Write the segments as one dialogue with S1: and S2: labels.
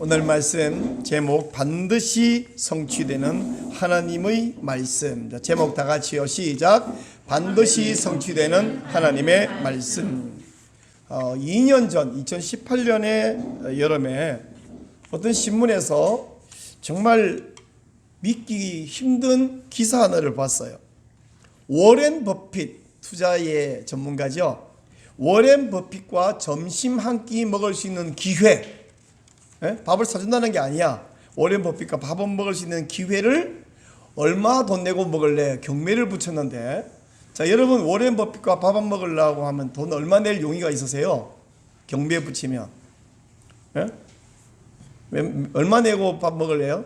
S1: 오늘 말씀 제목 반드시 성취되는 하나님의 말씀. 자, 제목 다 같이요. 시작. 반드시 성취되는 하나님의 말씀. 2년 전 2018년의 여름에 어떤 신문에서 정말 믿기 힘든 기사 하나를 봤어요. 워렌 버핏, 투자의 전문가죠. 워렌 버핏과 점심 한 끼 먹을 수 있는 기회, 밥을 사준다는 게 아니야. 워렌 버핏과 밥을 먹을 수 있는 기회를 얼마 돈 내고 먹을래? 경매를 붙였는데, 자, 여러분 워렌 버핏과 밥 안 먹으려고 하면 돈 얼마 낼 용의가 있으세요? 경매에 붙이면 얼마 내고 밥 먹을래요?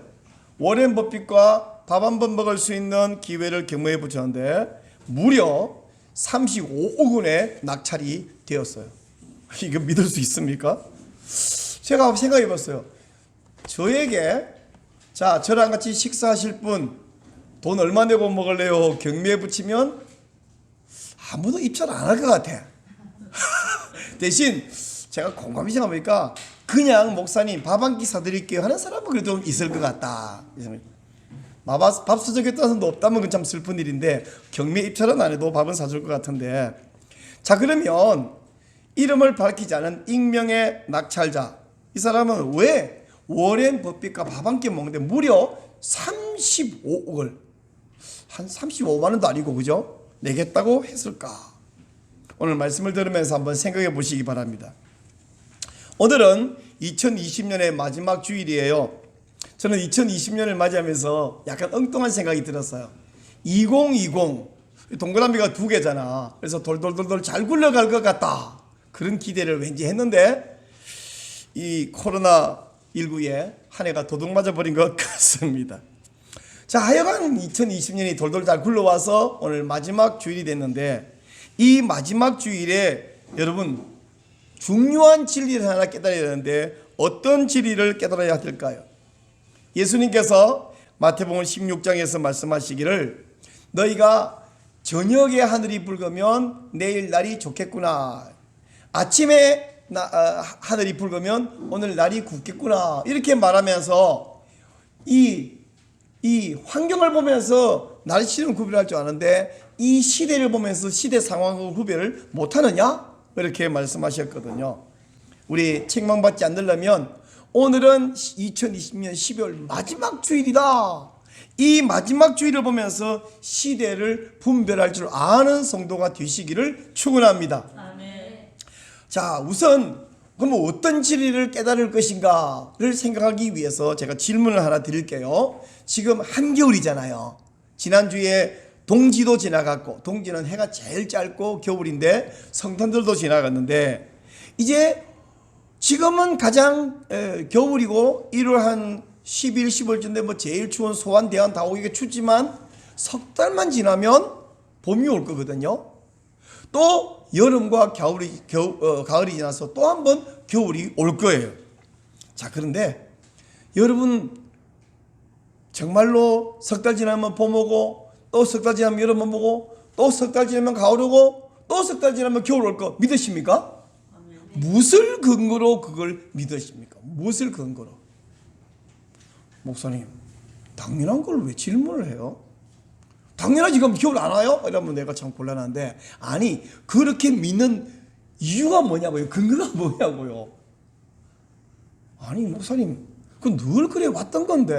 S1: 워렌 버핏과 밥 한 번 먹을 수 있는 기회를 경매에 붙였는데 무려 35억 원의 낙찰이 되었어요. 이거 믿을 수 있습니까? 제가 생각해 봤어요. 저에게, 자, 저랑 같이 식사하실 분 돈 얼마 내고 먹을래요? 경매에 붙이면 아무도 입찰 안 할 것 같아. 대신 제가 곰곰이 생각해보니까 그냥 목사님 밥 한 끼 사드릴게요 하는 사람은 그래도 있을 것 같다. 밥 사주겠다는 사람도 없다면 그건 참 슬픈 일인데 경매 입찰은 안 해도 밥은 사줄 것 같은데, 자, 그러면 이름을 밝히지 않은 익명의 낙찰자, 이 사람은 왜 워렌 버핏과 밥 한 끼 먹는데 무려 35억을, 한 35만 원도 아니고, 그죠? 내겠다고 했을까? 오늘 말씀을 들으면서 한번 생각해 보시기 바랍니다. 오늘은 2020년의 마지막 주일이에요. 저는 2020년을 맞이하면서 약간 엉뚱한 생각이 들었어요. 2020, 동그라미가 두 개잖아. 그래서 돌돌돌돌 잘 굴러갈 것 같다, 그런 기대를 왠지 했는데 이 코로나19에 한 해가 도둑 맞아버린 것 같습니다. 자, 하여간 2020년이 돌돌 잘 굴러와서 오늘 마지막 주일이 됐는데, 이 마지막 주일에 여러분 중요한 진리를 하나 깨달아야 되는데 어떤 진리를 깨달아야 될까요? 예수님께서 마태복음 16장에서 말씀하시기를, 너희가 저녁에 하늘이 붉으면 내일 날이 좋겠구나, 아침에 하늘이 붉으면 오늘 날이 굳겠구나, 이렇게 말하면서 이 환경을 보면서 날씨는 구별할 줄 아는데 이 시대를 보면서 시대 상황을 구별을 못하느냐, 이렇게 말씀하셨거든요. 우리 책망받지 않으려면 오늘은 2020년 12월 마지막 주일이다, 이 마지막 주일을 보면서 시대를 분별할 줄 아는 성도가 되시기를 축원합니다. 아멘. 자, 우선 그럼 어떤 진리를 깨달을 것인가를 생각하기 위해서 제가 질문을 하나 드릴게요. 지금 한겨울이잖아요. 지난주에 동지도 지나갔고, 동지는 해가 제일 짧고 겨울인데 성탄절도 지나갔는데, 이제 지금은 가장 겨울이고 1월 한 10일 10월쯤인데 뭐 제일 추운 소환 대한 다 오기가 춥지만 석 달만 지나면 봄이 올 거거든요. 또 여름과 가을이 지나서 또 한 번 겨울이 올 거예요. 자, 그런데 여러분 정말로 석 달 지나면 봄 오고, 또 석 달 지나면 여름 오고, 또 석 달 지나면 가을 오고, 또 석 달 지나면 겨울 올 거 믿으십니까? 무엇을 근거로 그걸 믿으십니까? 무엇을 근거로? 목사님, 당연한 걸 왜 질문을 해요? 당연하지, 그럼 겨울 안 와요? 이러면 내가 참 곤란한데, 아니, 그렇게 믿는 이유가 뭐냐고요? 근거가 뭐냐고요? 아니, 목사님, 그 늘 그래 왔던 건데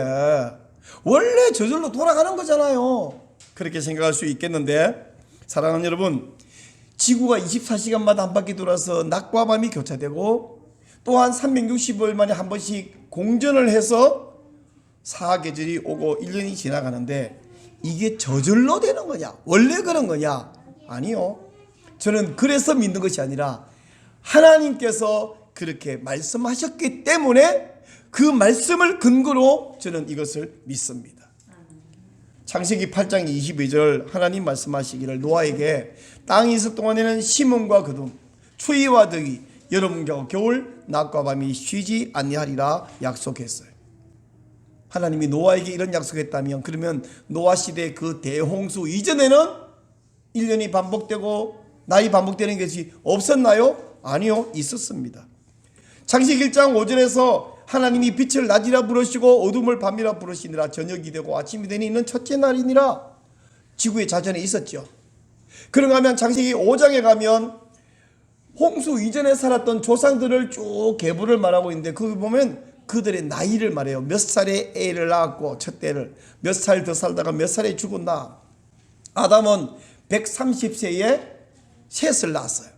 S1: 원래 저절로 돌아가는 거잖아요. 그렇게 생각할 수 있겠는데, 사랑하는 여러분, 지구가 24시간마다 한 바퀴 돌아서 낮과 밤이 교차되고 또한 365일 만에 한 번씩 공전을 해서 사계절이 오고 1년이 지나가는데, 이게 저절로 되는 거냐? 원래 그런 거냐? 아니요. 저는 그래서 믿는 것이 아니라 하나님께서 그렇게 말씀하셨기 때문에 그 말씀을 근거로 저는 이것을 믿습니다. 창세기 8장 22절 하나님 말씀하시기를, 노아에게 땅이 있을 동안에는 심음과 거둠, 추위와 더위, 여름과 겨울, 낮과 밤이 쉬지 아니하리라 약속했어요. 하나님이 노아에게 이런 약속했다면, 그러면 노아 시대 그 대홍수 이전에는 1년이 반복되고 날이 반복되는 것이 없었나요? 아니요, 있었습니다. 창세기 1장 5절에서 하나님이 빛을 낮이라 부르시고 어둠을 밤이라 부르시니라. 저녁이 되고 아침이 되니 이는 첫째 날이니라. 지구의 자전에 있었죠. 그런가 하면 창세기 5장에 가면 홍수 이전에 살았던 조상들을 쭉 계보를 말하고 있는데 거기 보면 그들의 나이를 말해요. 몇 살에 애를 낳았고 첫 때를 몇 살 더 살다가 몇 살에 죽었나. 아담은 130세에 셋을 낳았어요.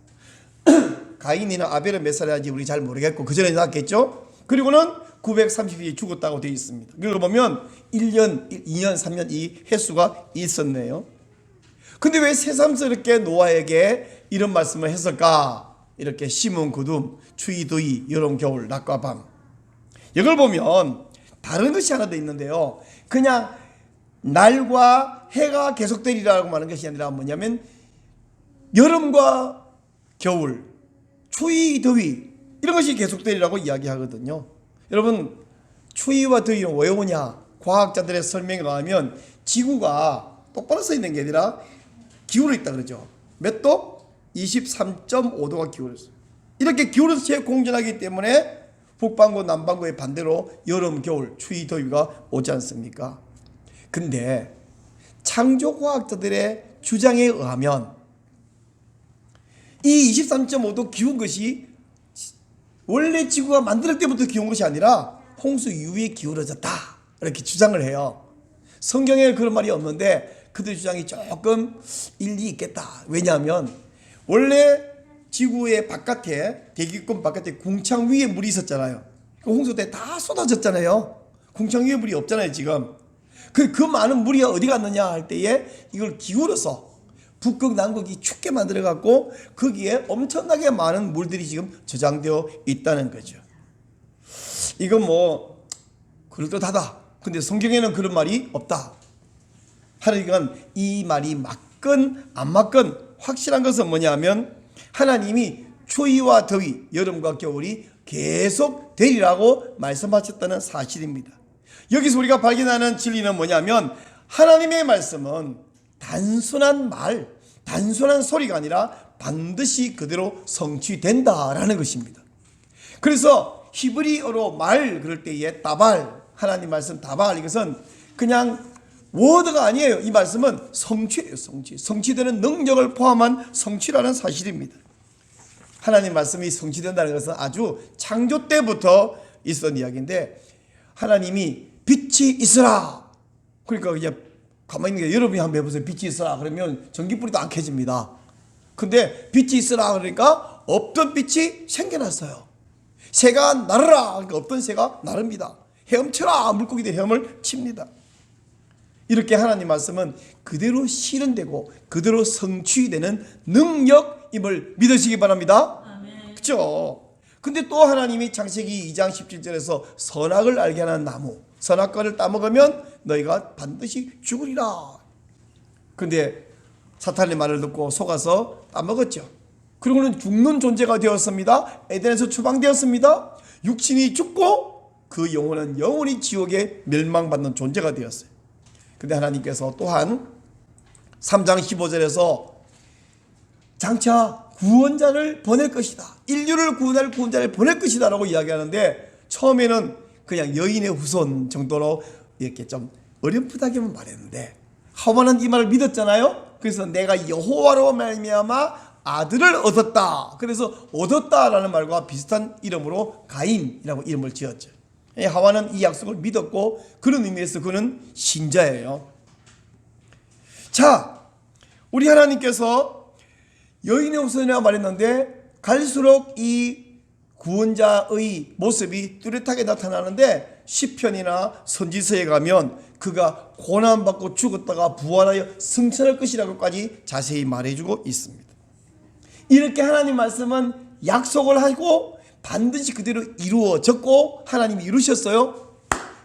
S1: 가인이나 아벨은 몇 살에 하는지 우리 잘 모르겠고 그 전에 낳았겠죠. 그리고는 930이 죽었다고 되어 있습니다. 그걸 보면 1년, 2년, 3년 이 횟수가 있었네요. 근데 왜 새삼스럽게 노아에게 이런 말씀을 했을까? 이렇게 심은 구둠, 추위, 더위, 여름, 겨울, 낮과 밤. 이걸 보면 다른 것이 하나 더 있는데요. 그냥 날과 해가 계속되리라고 말하는 것이 아니라 뭐냐면 여름과 겨울, 추위, 더위 이런 것이 계속되리라고 이야기하거든요. 여러분 추위와 더위는 왜 오냐? 과학자들의 설명에 의하면 지구가 똑바로 서 있는 게 아니라 기울어 있다 그러죠. 몇 도? 23.5도가 기울었어요. 이렇게 기울어서 재공전하기 때문에 북반구 남반구의 반대로 여름 겨울 추위 더위가 오지 않습니까? 근데 창조과학자들의 주장에 의하면 이 23.5도 기운 것이 원래 지구가 만들 때부터 기운 것이 아니라 홍수 이후에 기울어졌다 이렇게 주장을 해요. 성경에 그런 말이 없는데 그들 주장이 조금 일리 있겠다. 왜냐하면 원래 지구의 바깥에 대기권 바깥에 궁창 위에 물이 있었잖아요. 그 홍수 때 다 쏟아졌잖아요. 궁창 위에 물이 없잖아요 지금. 그 많은 물이 어디 갔느냐 할 때에 이걸 기울여서 북극 남극이 춥게 만들어 갖고 거기에 엄청나게 많은 물들이 지금 저장되어 있다는 거죠. 이건 뭐 그럴듯하다. 근데 성경에는 그런 말이 없다. 하나님은 이 말이 맞건 안 맞건 확실한 것은 뭐냐면 하나님이 추위와 더위, 여름과 겨울이 계속 되리라고 말씀하셨다는 사실입니다. 여기서 우리가 발견하는 진리는 뭐냐면 하나님의 말씀은 단순한 말, 단순한 소리가 아니라 반드시 그대로 성취된다라는 것입니다. 그래서 히브리어로 말 그럴 때에 다발, 하나님 말씀 다발, 이것은 그냥 워드가 아니에요. 이 말씀은 성취예요. 성취되는 능력을 포함한 성취라는 사실입니다. 하나님 말씀이 성취된다는 것은 아주 창조 때부터 있었던 이야기인데 하나님이 빛이 있으라. 그러니까 이제 가만히 있는 게 여러분이 한번 해보세요. 빛이 있으라 그러면 전기불이도 안 켜집니다. 근데 빛이 있으라 그러니까 없던 빛이 생겨났어요. 새가 날아라 그러니까 없던 새가 나릅니다. 헤엄쳐라 물고기들 헤엄을 칩니다. 이렇게 하나님 말씀은 그대로 실현되고 그대로 성취되는 능력임을 믿으시기 바랍니다. 그렇죠? 근데 또 하나님이 창세기 2장 17절에서 선악을 알게 하는 나무, 선악과를 따먹으면 너희가 반드시 죽으리라. 근데 사탄의 말을 듣고 속아서 따먹었죠. 그리고는 죽는 존재가 되었습니다. 에덴에서 추방되었습니다. 육신이 죽고 그 영혼은 영원히 지옥에 멸망받는 존재가 되었어요. 근데 하나님께서 또한 3장 15절에서 장차 구원자를 보낼 것이다. 인류를 구원할 구원자를 보낼 것이다 라고 이야기하는데 처음에는 그냥 여인의 후손 정도로 이렇게 좀 어렴풋하게만 말했는데 하와는 이 말을 믿었잖아요. 그래서 내가 여호와로 말미암아 아들을 얻었다. 그래서 얻었다라는 말과 비슷한 이름으로 가인이라고 이름을 지었죠. 하와는 이 약속을 믿었고 그런 의미에서 그는 신자예요. 자, 우리 하나님께서 여인의 후손이라고 말했는데 갈수록 이 구원자의 모습이 뚜렷하게 나타나는데 시편이나 선지서에 가면 그가 고난받고 죽었다가 부활하여 승천할 것이라고까지 자세히 말해주고 있습니다. 이렇게 하나님 말씀은 약속을 하고 반드시 그대로 이루어졌고 하나님이 이루셨어요.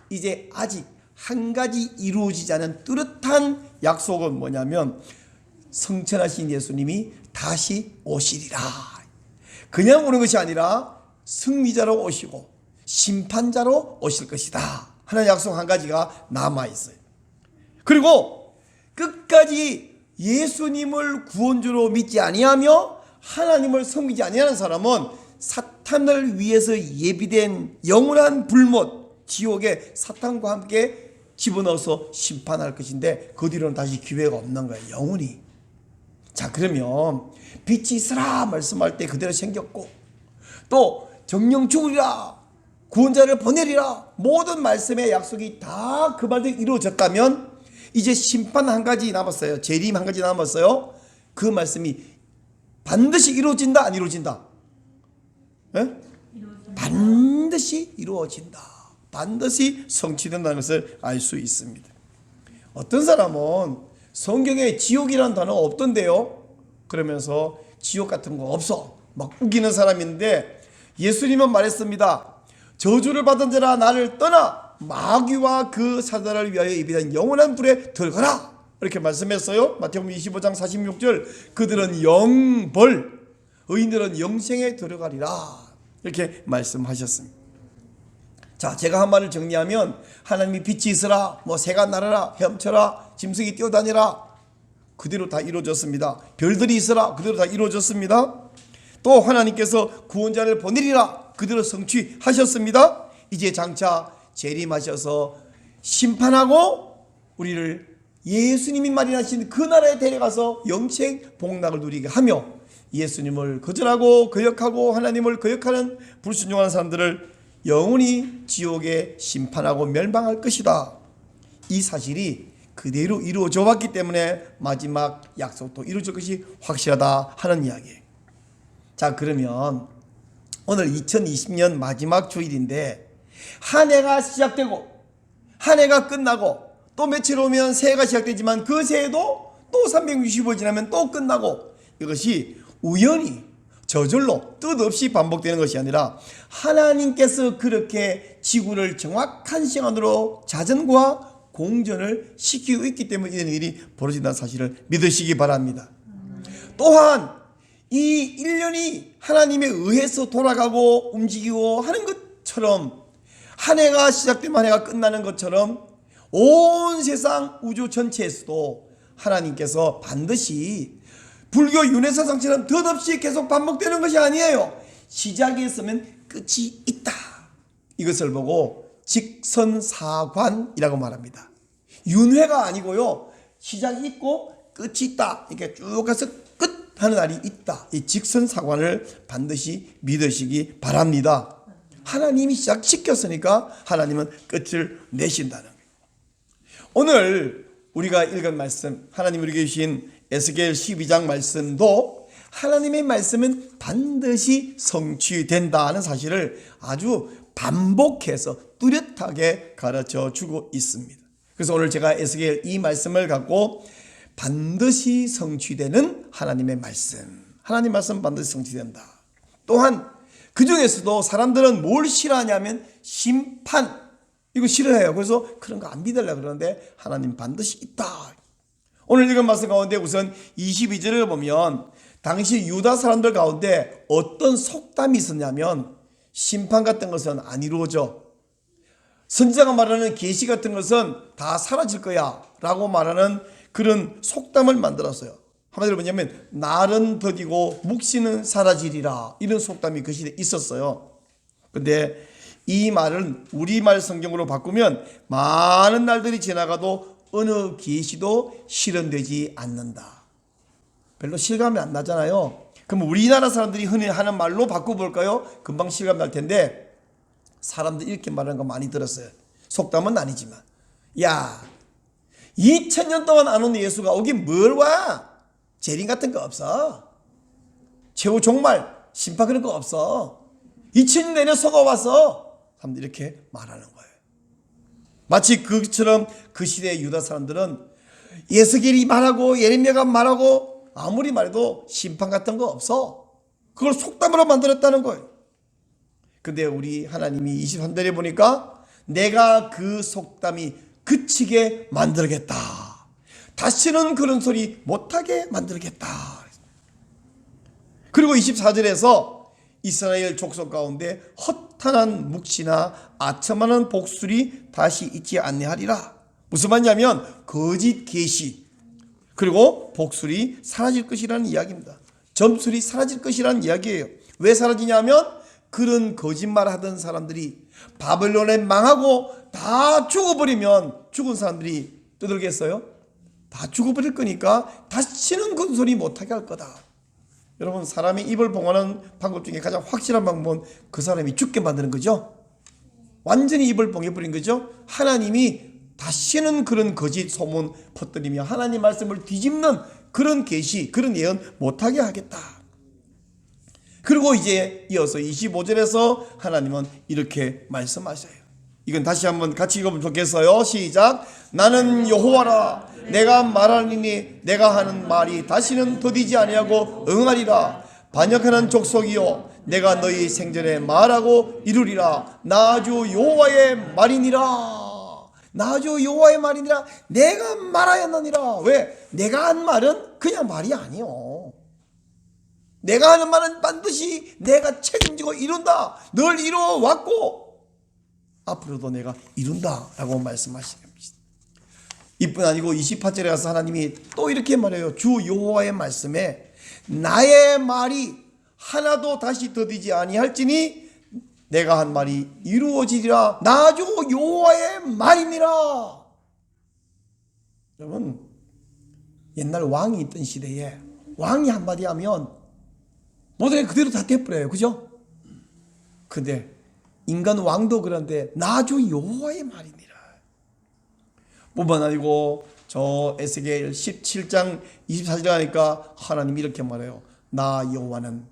S1: 이제 아직 한 가지 이루어지지 않은 뚜렷한 약속은 뭐냐면 승천하신 예수님이 다시 오시리라. 그냥 오는 것이 아니라 승리자로 오시고 심판자로 오실 것이다 하는 약속 한 가지가 남아있어요. 그리고 끝까지 예수님을 구원주로 믿지 아니하며 하나님을 섬기지 아니하는 사람은 사탄을 위해서 예비된 영원한 불못 지옥에 사탄과 함께 집어넣어서 심판할 것인데 그 뒤로는 다시 기회가 없는 거예요. 영원히. 자, 그러면 빛이 있으라 말씀할 때 그대로 생겼고, 또 정령 죽으리라, 구원자를 보내리라, 모든 말씀의 약속이 다 그 말대로 이루어졌다면 이제 심판 한 가지 남았어요. 재림 한 가지 남았어요. 그 말씀이 반드시 이루어진다, 안 이루어진다? 예? 반드시 이루어진다. 반드시 성취된다는 것을 알 수 있습니다. 어떤 사람은 성경에 지옥이라는 단어가 없던데요, 그러면서 지옥 같은 거 없어 막 우기는 사람인데, 예수님은 말했습니다. 저주를 받은 자라 나를 떠나 마귀와 그 사자를 위하여 예비된 영원한 불에 들어가라, 이렇게 말씀했어요. 마태복음 25장 46절, 그들은 영벌, 의인들은 영생에 들어가리라, 이렇게 말씀하셨습니다. 자, 제가 한 말을 정리하면, 하나님이 빛이 있으라, 새가 날아라, 헤엄쳐라, 짐승이 뛰어다니라, 그대로 다 이루어졌습니다. 별들이 있으라, 그대로 다 이루어졌습니다. 또 하나님께서 구원자를 보내리라, 그대로 성취하셨습니다. 이제 장차 재림하셔서 심판하고 우리를 예수님이 마련하신 그 나라에 데려가서 영생 복락을 누리게 하며, 예수님을 거절하고 거역하고 하나님을 거역하는 불순종하는 사람들을 영원히 지옥에 심판하고 멸망할 것이다. 이 사실이 그대로 이루어져 왔기 때문에 마지막 약속도 이루어질 것이 확실하다 하는 이야기예요. 자, 그러면 오늘 2020년 마지막 주일인데, 한 해가 시작되고 한 해가 끝나고 또 며칠 오면 새해가 시작되지만 그 새해도 또 365일 지나면 또 끝나고, 이것이 우연히 저절로 뜻없이 반복되는 것이 아니라 하나님께서 그렇게 지구를 정확한 시간으로 자전과 공전을 시키고 있기 때문에 이런 일이 벌어진다는 사실을 믿으시기 바랍니다. 또한 이 1년이 하나님에 의해서 돌아가고 움직이고 하는 것처럼, 한 해가 시작되면 한 해가 끝나는 것처럼 온 세상 우주 전체에서도 하나님께서 반드시 불교 윤회사상처럼 덧없이 계속 반복되는 것이 아니에요. 시작이 있으면 끝이 있다. 이것을 보고 직선사관이라고 말합니다. 윤회가 아니고요, 시작이 있고 끝이 있다, 이렇게 쭉 가서 끝 하는 날이 있다. 이 직선사관을 반드시 믿으시기 바랍니다. 하나님이 시작시켰으니까 하나님은 끝을 내신다는 거예요. 오늘 우리가 읽은 말씀, 하나님 우리에게 주신 에스겔 12장 말씀도 하나님의 말씀은 반드시 성취된다는 사실을 아주 반복해서 뚜렷하게 가르쳐 주고 있습니다. 그래서 오늘 제가 에스겔 이 말씀을 갖고 반드시 성취되는 하나님의 말씀, 하나님 말씀 반드시 성취된다. 또한 그 중에서도 사람들은 뭘 싫어하냐면 심판, 이거 싫어해요. 그래서 그런 거 안 믿으려고 그러는데 하나님 반드시 있다. 오늘 읽은 말씀 가운데 우선 22절을 보면, 당시 유다 사람들 가운데 어떤 속담이 있었냐면, 심판 같은 것은 안 이루어져, 선지자가 말하는 계시 같은 것은 다 사라질 거야 라고 말하는 그런 속담을 만들었어요. 한마디로 뭐냐면 날은 더디고 묵시는 사라지리라, 이런 속담이 그 시대에 있었어요. 근데 이 말은 우리말 성경으로 바꾸면 많은 날들이 지나가도 어느 계시도 실현되지 않는다. 별로 실감이 안 나잖아요. 그럼 우리나라 사람들이 흔히 하는 말로 바꿔볼까요? 금방 실감 날 텐데, 사람들 이렇게 말하는 거 많이 들었어요. 속담은 아니지만, 야, 2000년 동안 안 온 예수가 오긴 뭘 와? 재림 같은 거 없어. 최후 종말 심판 그런 거 없어. 2000년 내내 속아왔어. 사람들이 이렇게 말하는 거예요. 마치 그처럼 그 시대의 유다 사람들은 에스겔이 말하고 예레미야가 말하고 아무리 말해도 심판 같은 거 없어. 그걸 속담으로 만들었다는 거예요. 근데 우리 하나님이 23절에 보니까 내가 그 속담이 그치게 만들겠다. 다시는 그런 소리 못하게 만들겠다. 그리고 24절에서 이스라엘 족속 가운데 허탄한 묵시나 아첨하는 복술이 다시 있지 아니하리라. 무슨 말이냐면 거짓 계시, 그리고 복술이 사라질 것이라는 이야기입니다. 점술이 사라질 것이라는 이야기예요. 왜 사라지냐면 그런 거짓말 하던 사람들이 바벨론에 망하고 다 죽어버리면 죽은 사람들이 떠들겠어요? 다 죽어버릴 거니까 다시는 그 소리 못하게 할 거다. 여러분, 사람이 입을 봉하는 방법 중에 가장 확실한 방법은 그 사람이 죽게 만드는 거죠. 완전히 입을 봉해버린 거죠. 하나님이 다시는 그런 거짓 소문 퍼뜨리며 하나님 말씀을 뒤집는 그런 계시, 그런 예언 못하게 하겠다. 그리고 이제 이어서 25절에서 하나님은 이렇게 말씀하셔요. 이건 다시 한번 같이 읽어보면 좋겠어요. 시작. 나는 여호와라. 내가 말하리니 내가 하는 말이 다시는 더디지 아니하고 응하리라. 반역하는 족속이요, 내가 너희 생전에 말하고 이루리라. 나 주 여호와의 말이니라. 나 주 여호와의 말이니라. 내가 말하였느니라. 왜? 내가 한 말은 그냥 말이 아니요. 내가 하는 말은 반드시 내가 책임지고 이룬다. 늘 이루어 왔고 앞으로도 내가 이룬다 라고 말씀하시는 겁니다. 이뿐 아니고 28절에 가서 하나님이 또 이렇게 말해요. 주 여호와의 말씀에 나의 말이 하나도 다시 더디지 아니할지니 내가 한 말이 이루어지리라. 나 주 여호와의 말이니라. 여러분, 옛날 왕이 있던 시대에 왕이 한마디 하면 모든 게 그대로 다 돼버려요. 그죠? 근데 인간 왕도 그런데 나 주 여호와의 말이니라. 뿐만 아니고 저 에스겔 17장 24절에 가니까 하나님이 이렇게 말해요. 나 여호와는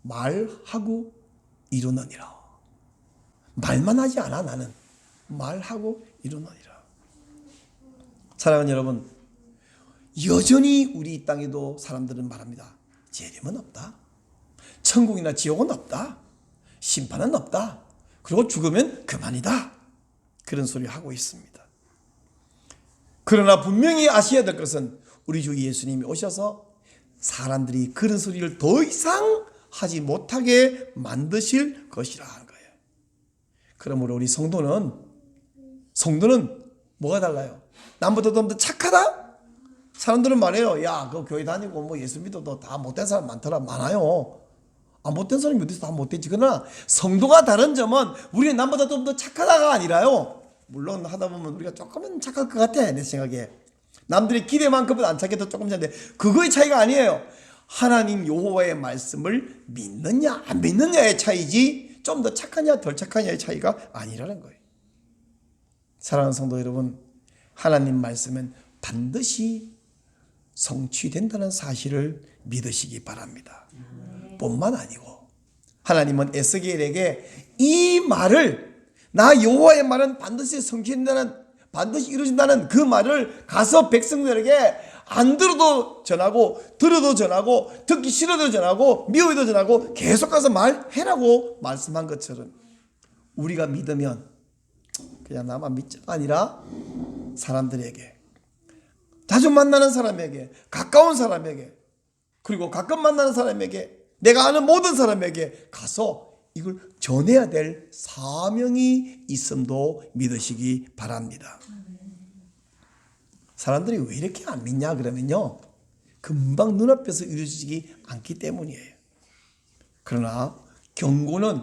S1: 말하고 이루느니라. 말만 하지 않아. 나는 말하고 이루느니라. 사랑하는 여러분, 여전히 우리 이 땅에도 사람들은 말합니다. 재림은 없다. 천국이나 지옥은 없다. 심판은 없다. 그리고 죽으면 그만이다. 그런 소리 하고 있습니다. 그러나 분명히 아셔야 될 것은 우리 주 예수님이 오셔서 사람들이 그런 소리를 더 이상 하지 못하게 만드실 것이라 하는 거예요. 그러므로 우리 성도는 뭐가 달라요? 남보다 더 착하다? 사람들은 말해요. 야, 그 교회 다니고 뭐 예수 믿어도 다 못된 사람 많아요. 못된 사람이 어디서 다 못되지. 그러나 성도가 다른 점은 우리는 남보다 좀 더 착하다가 아니라요. 물론 하다 보면 우리가 조금은 착할 것 같아. 내 생각에 남들의 기대만큼은 안 착해도 조금 잘데 그거의 차이가 아니에요. 하나님 여호와의 말씀을 믿느냐 안 믿느냐의 차이지 좀 더 착하냐 덜 착하냐의 차이가 아니라는 거예요. 사랑하는 성도 여러분, 하나님 말씀은 반드시 성취된다는 사실을 믿으시기 바랍니다. 뿐만 아니고 하나님은 에스겔에게 이 말을, 나 여호와의 말은 반드시 성취된다는, 반드시 이루어진다는 그 말을 가서 백성들에게 안 들어도 전하고 들어도 전하고 듣기 싫어도 전하고 미워도 전하고 계속 가서 말해라고 말씀한 것처럼 우리가 믿으면 그냥 나만 믿자가 아니라 사람들에게, 자주 만나는 사람에게, 가까운 사람에게, 그리고 가끔 만나는 사람에게, 내가 아는 모든 사람에게 가서 이걸 전해야 될 사명이 있음도 믿으시기 바랍니다. 사람들이 왜 이렇게 안 믿냐 그러면요, 금방 눈앞에서 이루어지지 않기 때문이에요. 그러나 경고는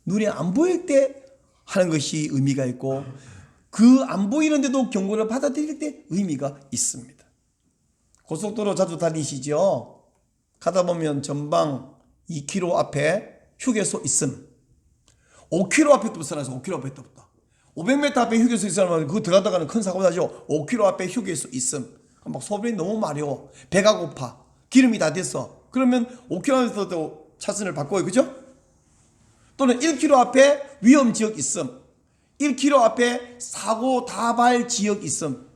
S1: 눈에 안 보일 때 하는 것이 의미가 있고, 그 안 보이는데도 경고를 받아들일 때 의미가 있습니다. 고속도로 자주 다니시죠? 가다 보면 전방 2km 앞에 휴게소 있음. 5km 앞에 또 쓰라서 5km 앞에 또 500m 앞에 휴게소 있으면 그거 들어가다가는 큰 사고 나죠. 5km 앞에 휴게소 있음. 막 소변이 너무 마려. 배가 고파. 기름이 다 됐어. 그러면 5km에서도 차선을 바꿔요. 그죠? 또는 1km 앞에 위험 지역 있음. 1km 앞에 사고 다발 지역 있음.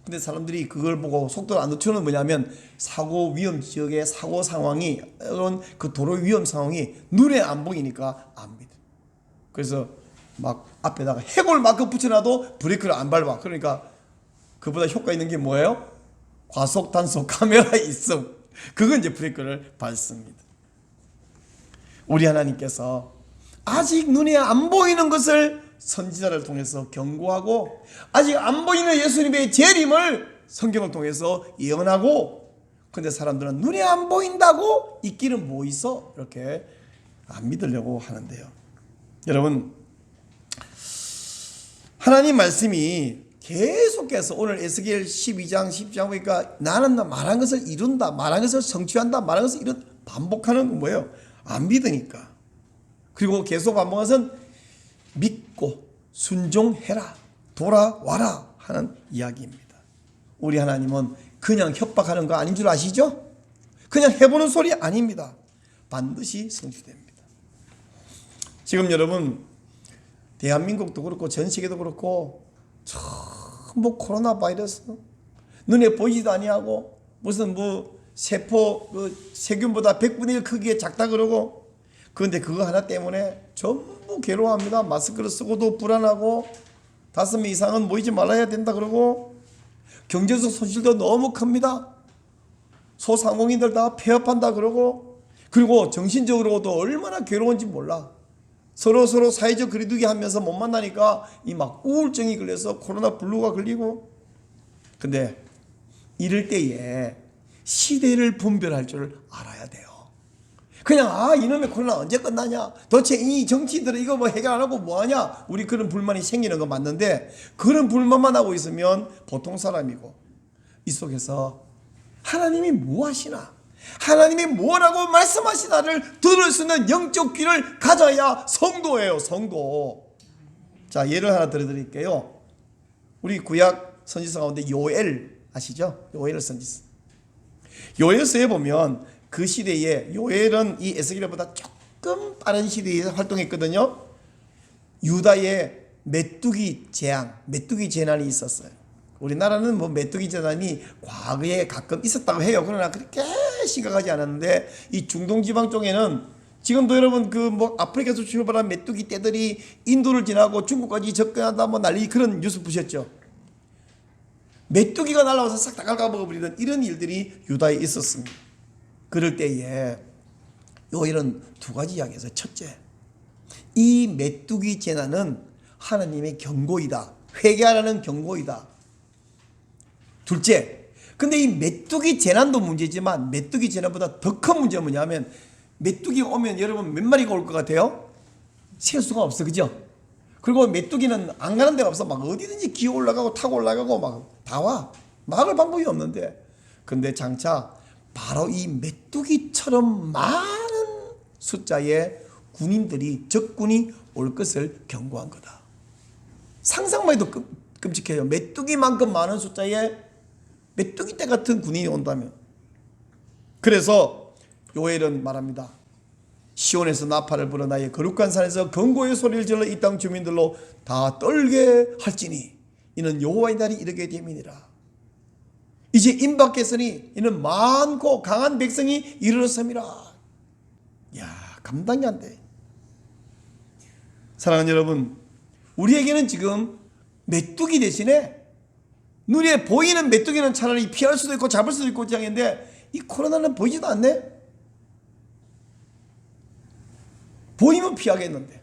S1: 근데 사람들이 그걸 보고 속도를 안 늦추는 뭐냐면 사고 위험 지역의 사고 상황이, 이런 그 도로 위험 상황이 눈에 안 보이니까 안 믿어. 그래서 막 앞에다가 해골 마크 붙여놔도 브레이크를 안 밟아. 그러니까 그보다 효과 있는 게 뭐예요? 과속 단속 카메라 있음. 그건 이제 브레이크를 밟습니다. 우리 하나님께서 아직 눈에 안 보이는 것을 선지자를 통해서 경고하고, 아직 안 보이는 예수님의 재림을 성경을 통해서 예언하고, 근데 사람들은 눈에 안 보인다고 이 길은 뭐 있어? 이렇게 안 믿으려고 하는데요. 여러분, 하나님 말씀이 계속해서 오늘 에스겔 12장 10장 보니까 나는 말한 것을 이룬다, 말한 것을 성취한다, 말한 것을 반복하는 건 뭐예요? 안 믿으니까. 그리고 계속 반복하는 것은 믿고 순종해라, 돌아와라 하는 이야기입니다. 우리 하나님은 그냥 협박하는 거 아닌 줄 아시죠? 그냥 해보는 소리 아닙니다. 반드시 성취됩니다. 지금 여러분, 대한민국도 그렇고 전 세계도 그렇고 전부 코로나 바이러스, 눈에 보이지도 아니하고 무슨 세포 세균보다 100분의 1 크기에 작다 그러고, 그런데 그거 하나 때문에 전부 괴로워합니다. 마스크를 쓰고도 불안하고 5명 이상은 모이지 말아야 된다 그러고, 경제적 손실도 너무 큽니다. 소상공인들 다 폐업한다 그러고, 그리고 정신적으로도 얼마나 괴로운지 몰라. 서로 사회적 거리두기 하면서 못 만나니까 이 막 우울증이 걸려서 코로나 블루가 걸리고. 근데 이럴 때에 시대를 분별할 줄 알아야 돼요. 그냥 이놈의 코로나 언제 끝나냐, 도대체 이 정치인들은 이거 해결 안 하고 뭐하냐, 우리 그런 불만이 생기는 거 맞는데, 그런 불만만 하고 있으면 보통 사람이고, 이 속에서 하나님이 뭐 하시나, 하나님이 뭐라고 말씀하시나를 들을 수 있는 영적 귀를 가져야 성도예요. 성도. 자, 예를 하나 들어드릴게요. 우리 구약 선지서 가운데 요엘 아시죠? 요엘 선지서. 요엘서에 보면 그 시대에, 요엘은 이 에스겔보다 조금 빠른 시대에 활동했거든요. 유다의 메뚜기 재앙, 메뚜기 재난이 있었어요. 우리나라는 메뚜기 재난이 과거에 가끔 있었다고 해요. 그러나 그렇게 심각하지 않았는데, 이 중동 지방 쪽에는 지금도 여러분 아프리카에서 출발한 메뚜기 떼들이 인도를 지나고 중국까지 접근한다 난리, 그런 뉴스 보셨죠? 메뚜기가 날아와서 싹 다 갉아먹어버리는 이런 일들이 유다에 있었습니다. 그럴 때에 요일은 두 가지 이야기해서, 첫째, 이 메뚜기 재난은 하나님의 경고이다, 회개하라는 경고이다. 둘째, 근데 이 메뚜기 재난도 문제지만 메뚜기 재난보다 더 큰 문제는 뭐냐면, 메뚜기가 오면 여러분 몇 마리가 올 것 같아요? 셀 수가 없어, 그죠? 그리고 메뚜기는 안 가는 데가 없어. 막 어디든지 기어 올라가고 타고 올라가고 막 다 와. 막을 방법이 없는데, 근데 장차 바로 이 메뚜기처럼 많은 숫자의 군인들이, 적군이 올 것을 경고한 거다. 상상만 해도 끔찍해요. 메뚜기만큼 많은 숫자의 메뚜기 떼 같은 군인이 온다면. 그래서 요엘은 말합니다. 시온에서 나팔을 불어 나의 거룩한 산에서 경고의 소리를 질러 이 땅 주민들로 다 떨게 할지니 이는 여호와의 날이 이르게 됨이니라. 이제 임박했으니 이는 많고 강한 백성이 이르렀음이라. 야, 감당이 안 돼. 사랑하는 여러분, 우리에게는 지금 메뚜기 대신에 눈에 보이는 메뚜기는 차라리 피할 수도 있고 잡을 수도 있고 장인데, 이 코로나는 보이지도 않네. 보이면 피하겠는데.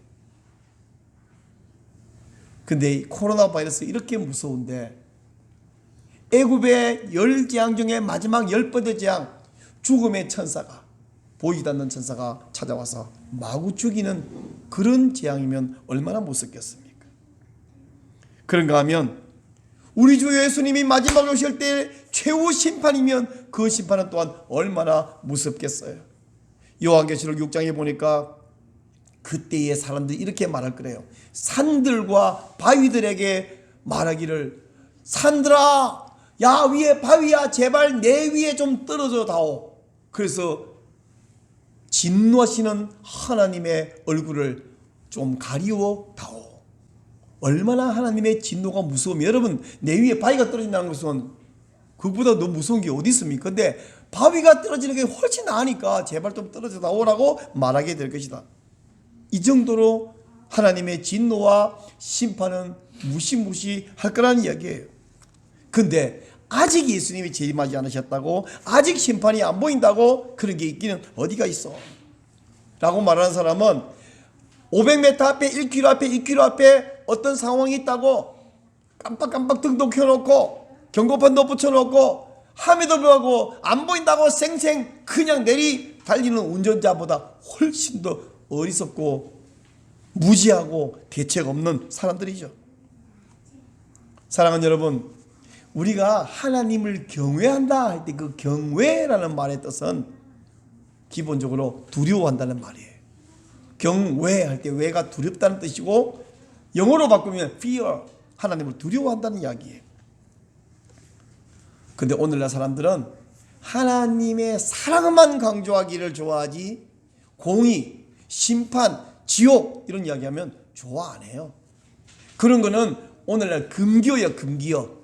S1: 근데 이 코로나 바이러스 이렇게 무서운데, 애굽의 10재앙 중에 마지막 10번째 재앙, 죽음의 천사가, 보이지 않는 천사가 찾아와서 마구 죽이는 그런 재앙이면 얼마나 무섭겠습니까? 그런가 하면 우리 주 예수님이 마지막에 오실 때 최후 심판이면 그 심판은 또한 얼마나 무섭겠어요. 요한계시록 6장에 보니까 그때의 사람들이 이렇게 말할 거래요. 산들과 바위들에게 말하기를, 산들아, 야 위에 바위야, 제발 내 위에 좀 떨어져 다오. 그래서 진노하시는 하나님의 얼굴을 좀 가리워 다오. 얼마나 하나님의 진노가 무서우면, 여러분 내 위에 바위가 떨어진다는 것은 그것보다 더 무서운 게 어디 있습니까? 근데 바위가 떨어지는 게 훨씬 나으니까 제발 좀 떨어져 다오라고 말하게 될 것이다. 이 정도로 하나님의 진노와 심판은 무시무시할 거라는 이야기예요. 근데 아직 예수님이 재림하지 않으셨다고, 아직 심판이 안 보인다고 그런 게 있기는 어디가 있어 라고 말하는 사람은 500m 앞에 1km 앞에 2km 앞에 어떤 상황이 있다고 깜빡깜빡 등도 켜놓고 경고판도 붙여놓고 함에도 불구하고 안 보인다고 쌩쌩 그냥 달리는 운전자보다 훨씬 더 어리석고 무지하고 대책 없는 사람들이죠. 사랑하는 여러분, 우리가 하나님을 경외한다 할 때 그 경외라는 말의 뜻은 기본적으로 두려워한다는 말이에요. 경외할 때 외가 두렵다는 뜻이고 영어로 바꾸면 fear, 하나님을 두려워한다는 이야기예요. 근데 오늘날 사람들은 하나님의 사랑만 강조하기를 좋아하지 공의, 심판, 지옥 이런 이야기하면 좋아 안 해요. 그런 거는 오늘날 금기어예요. 금기어.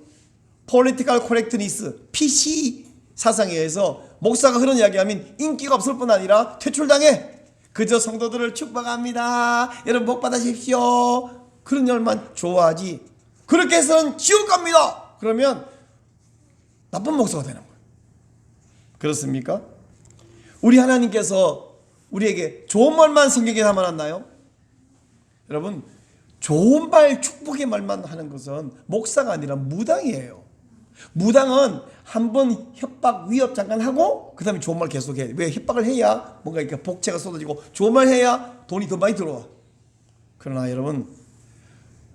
S1: Political Correctness, PC 사상에 의해서 목사가 그런 이야기하면 인기가 없을 뿐 아니라 퇴출당해. 그저 성도들을 축복합니다. 여러분 복 받으십시오. 그런 일만 좋아하지. 그렇게 해서는 지옥 갑니다. 그러면 나쁜 목사가 되는 거예요. 그렇습니까? 우리 하나님께서 우리에게 좋은 말만 성경에 담아놨나요? 여러분, 좋은 말, 축복의 말만 하는 것은 목사가 아니라 무당이에요. 무당은 한번 협박, 위협 잠깐 하고 그 다음에 좋은 말 계속해. 왜? 협박을 해야 뭔가 이렇게 복채가 쏟아지고 좋은 말 해야 돈이 더 많이 들어와. 그러나 여러분,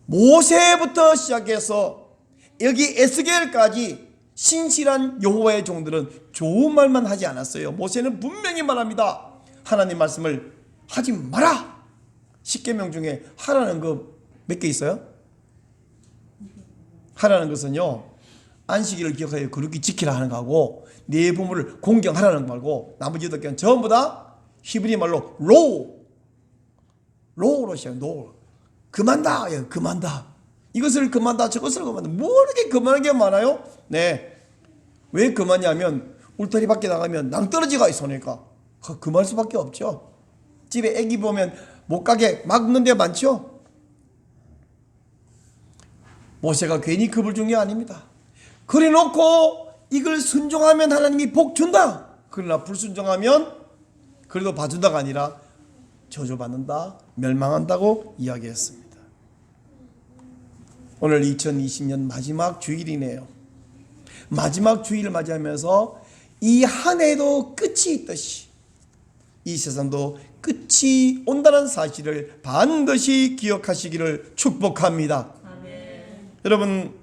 S1: 모세부터 시작해서 여기 에스겔까지 신실한 여호와의 종들은 좋은 말만 하지 않았어요. 모세는 분명히 말합니다. 하나님 말씀을 하지 마라. 10계명 중에 하라는 거 몇 개 있어요? 하라는 것은요, 안식일을 기억하여 거룩히 지키라 하는 거하고 네 부모를 공경하라는 거 말고 나머지 8개는 전부 다 히브리 말로 로로 시작해요. 그만다. 예, 그만다. 이것을 그만다. 저것을 그만다. 뭐 이렇게 그만한 게 많아요? 네. 왜 그만냐면 울타리 밖에 나가면 낭떠러지가 있으니까 그만 수밖에 없죠. 집에 애기 보면 못 가게 막는 데 많죠. 모세가 괜히 겁을 준 게 아닙니다. 그래 놓고 이걸 순종하면 하나님이 복 준다. 그러나 불순종하면 그래도 봐준다가 아니라 저주받는다, 멸망한다고 이야기했습니다. 오늘 2020년 마지막 주일이네요. 마지막 주일을 맞이하면서 이 한 해도 끝이 있듯이 이 세상도 끝이 온다는 사실을 반드시 기억하시기를 축복합니다. 아멘. 여러분,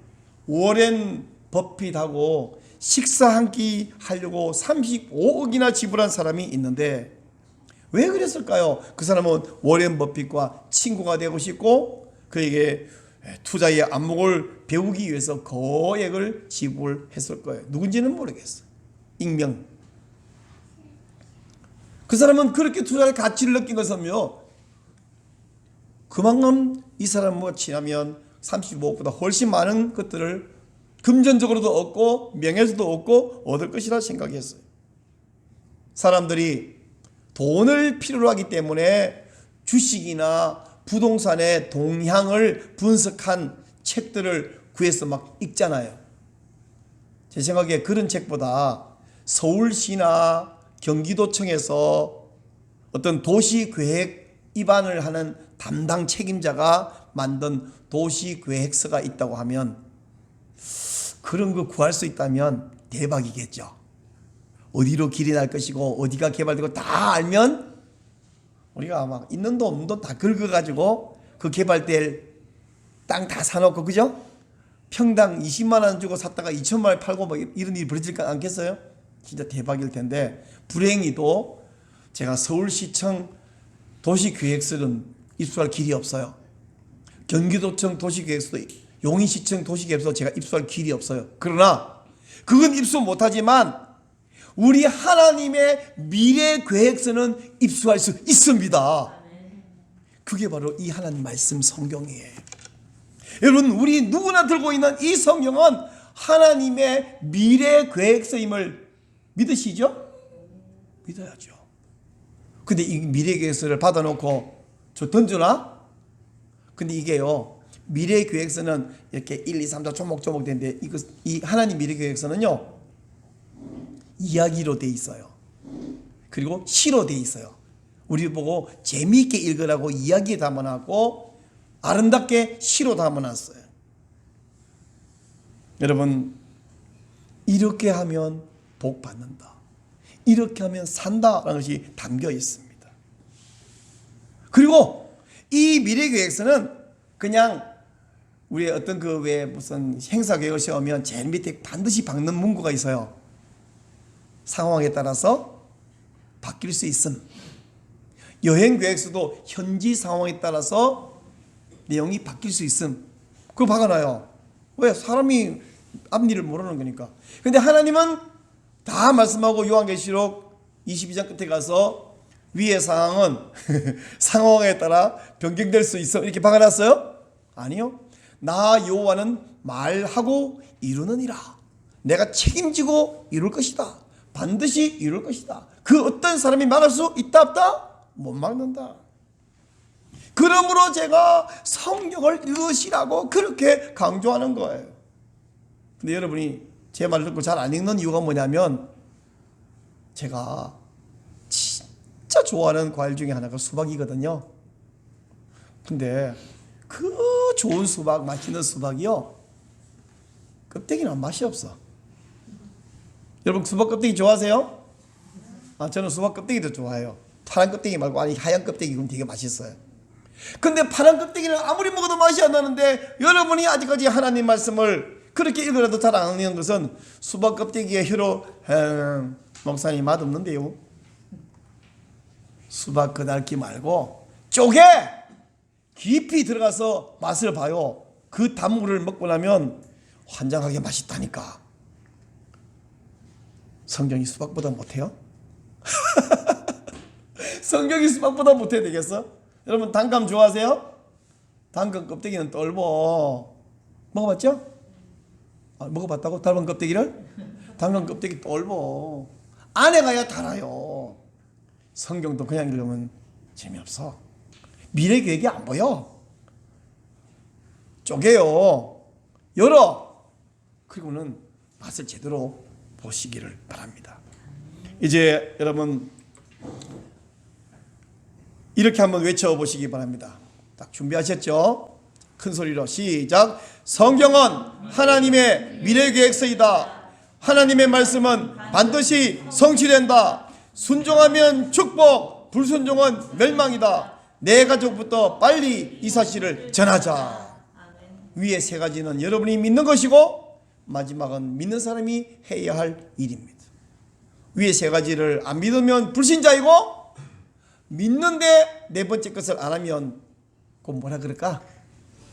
S1: 워렌 버핏하고 식사 한 끼 하려고 35억이나 지불한 사람이 있는데 왜 그랬을까요? 그 사람은 워렌 버핏과 친구가 되고 싶고 그에게 투자의 안목을 배우기 위해서 거액을 지불했을 거예요. 누군지는 모르겠어요. 익명. 그 사람은 그렇게 투자의 가치를 느낀 것은요, 그만큼 이 사람과 친하면 35억보다 훨씬 많은 것들을 금전적으로도 얻고 명예에서도 얻고 얻을 것이라 생각했어요. 사람들이 돈을 필요로 하기 때문에 주식이나 부동산의 동향을 분석한 책들을 구해서 막 읽잖아요. 제 생각에 그런 책보다 서울시나 경기도청에서 어떤 도시계획 입안을 하는 담당 책임자가 만든 도시계획서가 있다고 하면 그런 거 구할 수 있다면 대박이겠죠. 어디로 길이 날 것이고 어디가 개발되고 다 알면 우리가 막 있는 돈 없는 돈 다 긁어가지고 그 개발될 땅 다 사놓고, 그죠? 평당 20만 원 주고 샀다가 2천만 원 팔고 뭐 이런 일이 벌어질 않겠어요? 진짜 대박일 텐데 불행히도 제가 서울시청 도시계획서는 입수할 길이 없어요. 경기도청 도시계획서도 용인시청 도시계획서 제가 입수할 길이 없어요. 그러나 그건 입수 못하지만 우리 하나님의 미래 계획서는 입수할 수 있습니다. 그게 바로 이 하나님 말씀 성경이에요. 여러분, 우리 누구나 들고 있는 이 성경은 하나님의 미래 계획서임을 믿으시죠? 믿어야죠. 근데 이 미래 계획서를 받아놓고 저 던져놔? 근데 이게요, 미래 계획서는 이렇게 1, 2, 3, 4 조목조목 되는데 이 하나님 미래 계획서는요, 이야기로 돼 있어요. 그리고 시로 돼 있어요. 우리 보고 재미있게 읽으라고 이야기에 담아놨고 아름답게 시로 담아놨어요. 여러분, 이렇게 하면 복 받는다, 이렇게 하면 산다라는 것이 담겨 있습니다. 그리고 이 미래계획서는 그냥 우리 어떤 그 왜 무슨 행사계획을 세우면 제일 밑에 반드시 박는 문구가 있어요. 상황에 따라서 바뀔 수 있음. 여행계획서도 현지 상황에 따라서 내용이 바뀔 수 있음. 그거 박아놔요. 왜? 사람이 앞일을 모르는 거니까. 근데 하나님은 다 말씀하고 요한계시록 22장 끝에 가서 위의 상황은 상황에 따라 변경될 수 있어 이렇게 박아놨어요? 아니요. 나 여호와는 말하고 이루느니라. 내가 책임지고 이룰 것이다. 반드시 이룰 것이다. 그 어떤 사람이 막을 수 있다 없다? 못 막는다. 그러므로 제가 성경을 읽으시라고 그렇게 강조하는 거예요. 근데 여러분이 제 말을 듣고 잘 안 읽는 이유가 뭐냐면 제가 진짜 좋아하는 과일 중에 하나가 수박이거든요. 근데 그 좋은 수박, 맛있는 수박이요, 껍데기는 맛이 없어. 여러분 수박 껍데기 좋아하세요? 저는 수박 껍데기도 좋아해요. 파란 껍데기 말고 하얀 껍데기 그럼 되게 맛있어요. 근데 파란 껍데기는 아무리 먹어도 맛이 안 나는데 여러분이 아직까지 하나님 말씀을 그렇게 읽으라도 잘 안 읽는 것은 수박 껍데기에 혀로 목사님 맛없는데요. 수박 그날기 말고 쪼개 깊이 들어가서 맛을 봐요. 그 단물을 먹고 나면 환장하게 맛있다니까. 성경이 수박보다 못해요? 성경이 수박보다 못해 되겠어? 여러분 단감 좋아하세요? 당근 껍데기는 떫어. 먹어봤죠? 먹어봤다고? 당근 껍데기를? 당근 껍데기 떫어. 안에 가야 달아요. 성경도 그냥 읽으면 재미없어. 미래 계획이 안 보여. 쪼개요. 열어. 그리고는 맛을 제대로 보시기를 바랍니다. 이제 여러분 이렇게 한번 외쳐보시기 바랍니다. 딱 준비하셨죠? 큰 소리로 시작. 성경은 하나님의 미래계획서이다. 하나님의 말씀은 반드시 성취된다. 순종하면 축복, 불순종은 멸망이다. 내 가족부터 빨리 이 사실을 전하자. 위에 세 가지는 여러분이 믿는 것이고 마지막은 믿는 사람이 해야 할 일입니다. 위에 세 가지를 안 믿으면 불신자이고 믿는데 네 번째 것을 안 하면 그 뭐라 그럴까?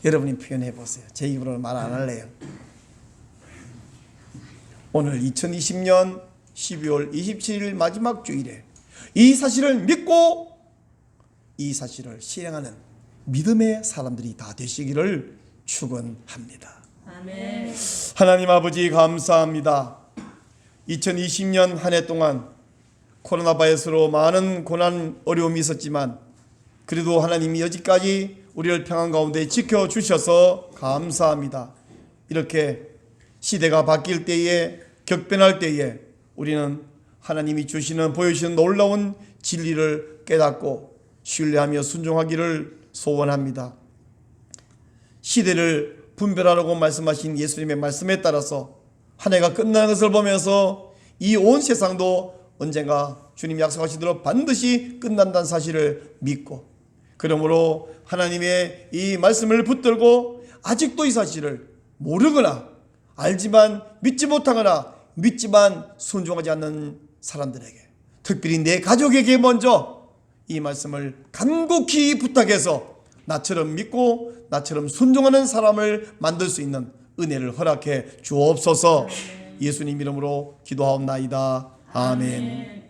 S1: 여러분이 표현해 보세요. 제 입으로 말 안 할래요. 오늘 2020년 12월 27일 마지막 주일에 이 사실을 믿고 이 사실을 실행하는 믿음의 사람들이 다 되시기를 축원합니다.
S2: 아멘.
S1: 하나님 아버지 감사합니다. 2020년 한 해 동안 코로나 바이러스로 많은 고난 어려움이 있었지만 그래도 하나님이 여기까지 우리를 평안 가운데 지켜주셔서 감사합니다. 이렇게 시대가 바뀔 때에 격변할 때에 우리는 하나님이 주시는 보여주시는 놀라운 진리를 깨닫고 신뢰하며 순종하기를 소원합니다. 시대를 분별하라고 말씀하신 예수님의 말씀에 따라서 한 해가 끝나는 것을 보면서 이 온 세상도 언젠가 주님 약속하신 대로 반드시 끝난다는 사실을 믿고 그러므로 하나님의 이 말씀을 붙들고 아직도 이 사실을 모르거나 알지만 믿지 못하거나 믿지만 순종하지 않는 사람들에게 특별히 내 가족에게 먼저 이 말씀을 간곡히 부탁해서 나처럼 믿고 나처럼 순종하는 사람을 만들 수 있는 은혜를 허락해 주옵소서. 예수님 이름으로 기도하옵나이다. 아멘.